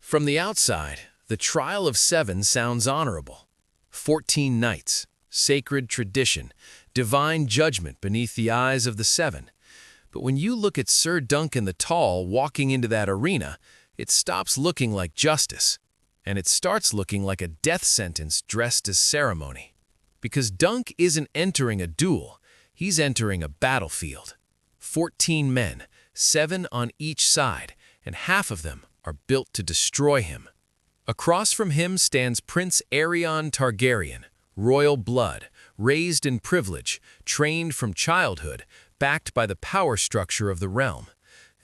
From the outside, the trial of 7 sounds honorable. 14 knights, sacred tradition, divine judgment beneath the eyes of the 7. But when you look at Sir Duncan the Tall walking into that arena, it stops looking like justice, and it starts looking like a death sentence dressed as ceremony. Because Dunk isn't entering a duel, he's entering a battlefield. 14 men, 7 on each side, and half of them are built to destroy him. Across from him stands Prince Aerion Targaryen, royal blood, raised in privilege, trained from childhood, backed by the power structure of the realm.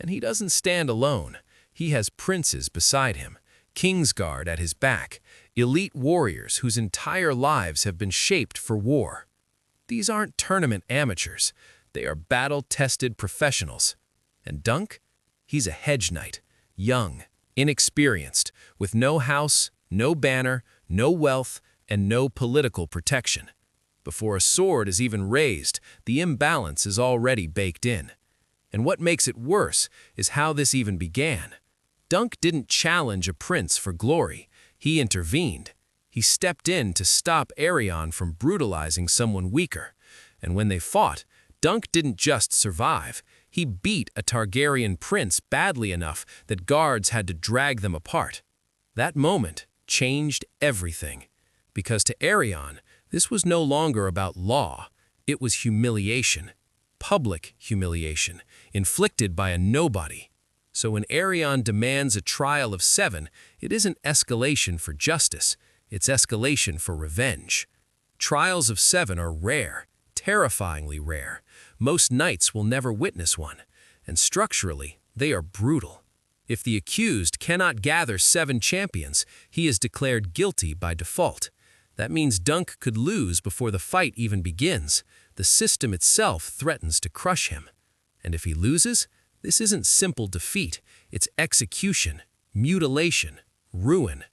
And he doesn't stand alone. He has princes beside him, Kingsguard at his back, elite warriors whose entire lives have been shaped for war. These aren't tournament amateurs. They are battle-tested professionals. And Dunk? He's a hedge knight, young, inexperienced, with no house, no banner, no wealth, and no political protection. Before a sword is even raised, the imbalance is already baked in. And what makes it worse is how this even began. Dunk didn't challenge a prince for glory. He intervened. He stepped in to stop Aerion from brutalizing someone weaker. And when they fought, Dunk didn't just survive. He beat a Targaryen prince badly enough that guards had to drag them apart. That moment changed everything. Because to Aerion, this was no longer about law. It was humiliation. Public humiliation, inflicted by a nobody. So when Aerion demands a trial of 7, it isn't escalation for justice. It's escalation for revenge. Trials of 7 are rare, terrifyingly rare. Most knights will never witness one, and structurally, they are brutal. If the accused cannot gather 7 champions, he is declared guilty by default. That means Dunk could lose before the fight even begins. The system itself threatens to crush him. And if he loses, this isn't simple defeat. It's execution, mutilation, ruin.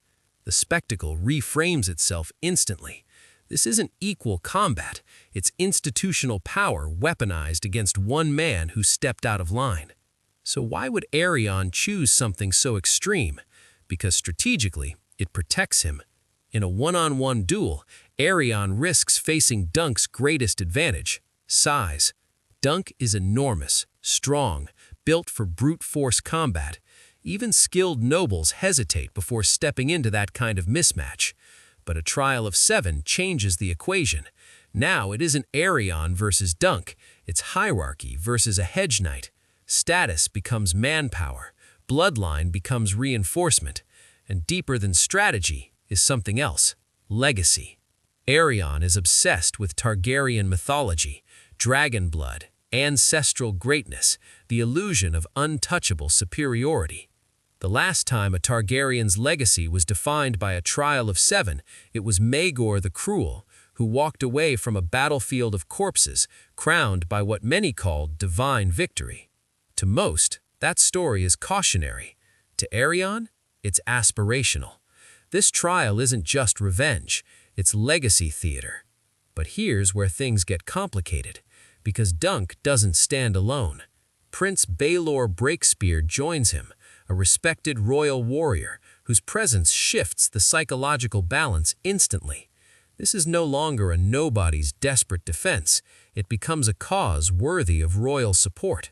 The spectacle reframes itself instantly. This isn't equal combat. It's institutional power weaponized against one man who stepped out of line. So why would Aerion choose something so extreme? Because strategically, it protects him. In a one-on-one duel, Aerion risks facing Dunk's greatest advantage, size. Dunk is enormous, strong, built for brute force combat. Even skilled nobles hesitate before stepping into that kind of mismatch. But a trial of 7 changes the equation. Now it isn't Aerion versus Dunk, it's hierarchy versus a hedge knight. Status becomes manpower, bloodline becomes reinforcement, and deeper than strategy is something else, legacy. Aerion is obsessed with Targaryen mythology, dragon blood, ancestral greatness, the illusion of untouchable superiority. The last time a Targaryen's legacy was defined by a trial of 7, it was Maegor the Cruel, who walked away from a battlefield of corpses, crowned by what many called divine victory. To most, that story is cautionary. To Aerion, it's aspirational. This trial isn't just revenge, it's legacy theater. But here's where things get complicated, because Dunk doesn't stand alone. Prince Baelor Breakspear joins him, a respected royal warrior whose presence shifts the psychological balance instantly. This is no longer a nobody's desperate defense. It becomes a cause worthy of royal support.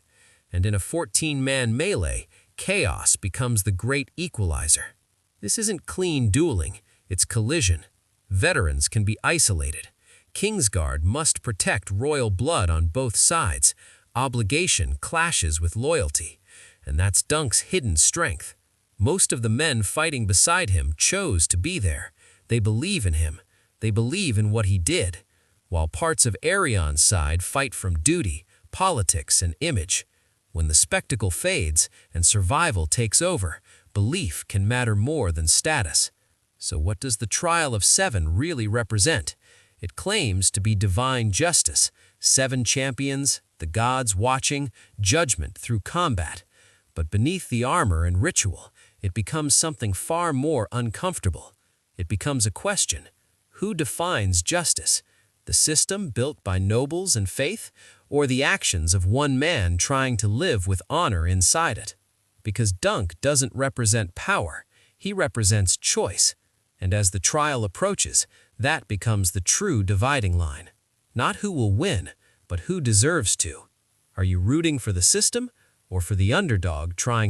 And in a 14-man melee, chaos becomes the great equalizer. This isn't clean dueling, it's collision. Veterans can be isolated. Kingsguard must protect royal blood on both sides. Obligation clashes with loyalty. And that's Dunk's hidden strength. Most of the men fighting beside him chose to be there. They believe in him. They believe in what he did. While parts of Aerion's side fight from duty, politics, and image. When the spectacle fades and survival takes over, belief can matter more than status. So what does the trial of 7 really represent? It claims to be divine justice, 7 champions, the gods watching, judgment through combat. But beneath the armor and ritual, it becomes something far more uncomfortable. It becomes a question. Who defines justice? The system built by nobles and faith, or the actions of one man trying to live with honor inside it? Because Dunk doesn't represent power, He represents choice, and as the trial approaches, that becomes the true dividing line. Not who will win, but who deserves to. Are you rooting for the system or for the underdog trying